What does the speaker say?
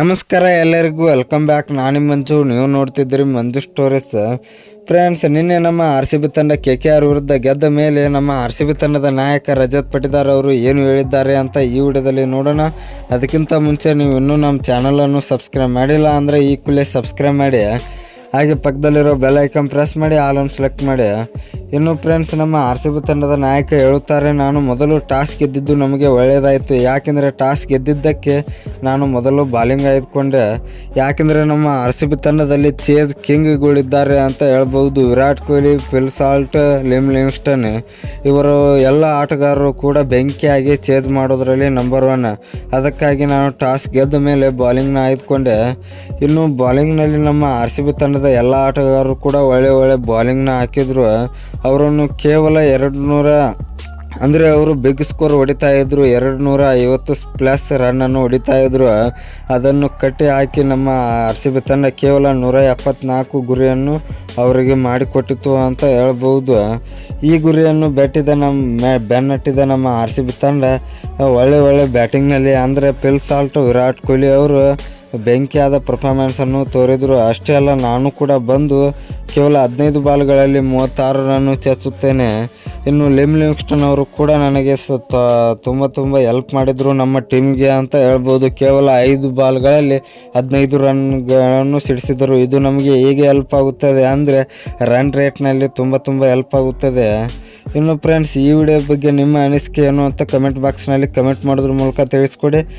ನಮಸ್ಕಾರ ಎಲ್ಲರಿಗೂ welcome back. ನಾನು ಮಂಜು, ನೀವು ನೋಡ್ತಿದ್ದೀರಿ ಮಂಜು ಸ್ಟೋರೀಸ್. ಫ್ರೆಂಡ್ಸ್, ನಿನ್ನೆ ನಮ್ಮ RCB ತಂಡ KKR ವಿರುದ್ಧ ಗೆದ್ದ ಮೇಲೆ ನಮ್ಮ RCB ತಂಡದ ನಾಯಕ ರಜತ್ ಪಟಿದಾರ್ ಅವರು ಏನು ಹೇಳಿದ್ದಾರೆ ಅಂತ ಈ ವಿಡಿಯೋದಲ್ಲಿ ನೋಡೋಣ. ಅದಕ್ಕಿಂತ ಮುಂಚೆ ನೀವು ಇನ್ನೂ ನಮ್ಮ ಚಾನಲನ್ನು ಸಬ್ಸ್ಕ್ರೈಬ್ ಮಾಡಿಲ್ಲ ಅಂದರೆ ಈ ಕೂಡಲೇ ಸಬ್ಸ್ಕ್ರೈಬ್ ಮಾಡಿ, ಹಾಗೆ ಪಕ್ಕದಲ್ಲಿರೋ ಬೆಲ್ ಐಕನ್ ಪ್ರೆಸ್ ಮಾಡಿ ಆಲ್ ಸೆಲೆಕ್ಟ್ ಮಾಡಿ. ಇನ್ನು ಫ್ರೆಂಡ್ಸ್, ನಮ್ಮ RCB ತಂಡದ ನಾಯಕ ಹೇಳುತ್ತಾರೆ, ನಾನು ಮೊದಲು ಟಾಸ್ ಗೆದ್ದಿದ್ದು ನಮಗೆ ಒಳ್ಳೆಯದಾಯಿತು. ಯಾಕೆಂದರೆ ಟಾಸ್ ಗೆದ್ದಿದ್ದಕ್ಕೆ ನಾನು ಮೊದಲು ಬಾಲಿಂಗ್ ಆಯ್ದುಕೊಂಡೆ. ಯಾಕೆಂದರೆ ನಮ್ಮ RCB ತಂಡದಲ್ಲಿ ಚೇಸ್ ಕಿಂಗ್ಗಳಿದ್ದಾರೆ ಅಂತ ಹೇಳ್ಬೋದು. Virat Kohli, Phil Salt, Livingston ಇವರು ಎಲ್ಲ ಆಟಗಾರರು ಕೂಡ ಬೆಂಕಿಯಾಗಿ ಚೇಸ್ ಮಾಡೋದ್ರಲ್ಲಿ ನಂಬರ್ 1. ಅದಕ್ಕಾಗಿ ನಾನು ಟಾಸ್ ಗೆದ್ದ ಮೇಲೆ ಬಾಲಿಂಗ್ನ ಆಯ್ದುಕೊಂಡೆ. ಇನ್ನು ಬಾಲಿಂಗ್ನಲ್ಲಿ ನಮ್ಮ RCB ತಂಡದ ಎಲ್ಲ ಆಟಗಾರರು ಕೂಡ ಒಳ್ಳೆ ಬಾಲಿಂಗ್ನ ಹಾಕಿದ್ರು. ಅವರನ್ನು ಕೇವಲ 200 ಅಂದರೆ ಅವರು ಬಿಗ್ ಸ್ಕೋರ್ ಹೊಡಿತಾ ಇದ್ರು. 250+ ರನ್ನನ್ನು ಹೊಡಿತಾ ಇದ್ರು. ಅದನ್ನು ಕಟ್ಟಿ ಹಾಕಿ ನಮ್ಮ RCB ತಂಡ ಕೇವಲ 174 ಗುರಿಯನ್ನು ಅವರಿಗೆ ಮಾಡಿಕೊಟ್ಟಿತು ಅಂತ ಹೇಳ್ಬೋದು. ಈ ಗುರಿಯನ್ನು ಬೆನ್ನಟ್ಟಿದ ನಮ್ಮ RCB ತಂಡ ಒಳ್ಳೆ ಬ್ಯಾಟಿಂಗ್ನಲ್ಲಿ, ಅಂದರೆ ಫಿಲ್ ಸಾಲ್ಟ್, ವಿರಾಟ್ ಕೊಹ್ಲಿ ಅವರು ಬೆಂಕಿಯಾದ ಪರ್ಫಾರ್ಮೆನ್ಸನ್ನು ತೋರಿದರು. ಅಷ್ಟೇ ಅಲ್ಲ, ನಾನು ಕೂಡ ಬಂದು ಕೇವಲ 15 ಬಾಲ್ಗಳಲ್ಲಿ 36 ರನ್ ಚೇಸುತ್ತೇನೆ. ಇನ್ನು ಲಿವಿಂಗ್ಸ್ಟನ್ ಅವರು ಕೂಡ ನನಗೆ ತುಂಬ ಹೆಲ್ಪ್ ಮಾಡಿದರು ನಮ್ಮ ಟೀಮ್ಗೆ ಅಂತ ಹೇಳ್ಬೋದು. ಕೇವಲ 5 ಬಾಲ್ಗಳಲ್ಲಿ 15 ರನ್ಗಳನ್ನು ಸಿಡಿಸಿದರು. ಇದು ನಮಗೆ ಹೇಗೆ ಹೆಲ್ಪ್ ಆಗುತ್ತದೆ ಅಂದರೆ ರನ್ ರೇಟ್ನಲ್ಲಿ ತುಂಬ ಹೆಲ್ಪ್ ಆಗುತ್ತದೆ. ಇನ್ನು ಫ್ರೆಂಡ್ಸ್, ಈ ವಿಡಿಯೋ ಬಗ್ಗೆ ನಿಮ್ಮ ಅನಿಸಿಕೆ ಏನು ಅಂತ ಕಮೆಂಟ್ ಬಾಕ್ಸ್ನಲ್ಲಿ ಕಮೆಂಟ್ ಮಾಡೋದ್ರ ಮೂಲಕ ತಿಳಿಸ್ಕೊಡಿ.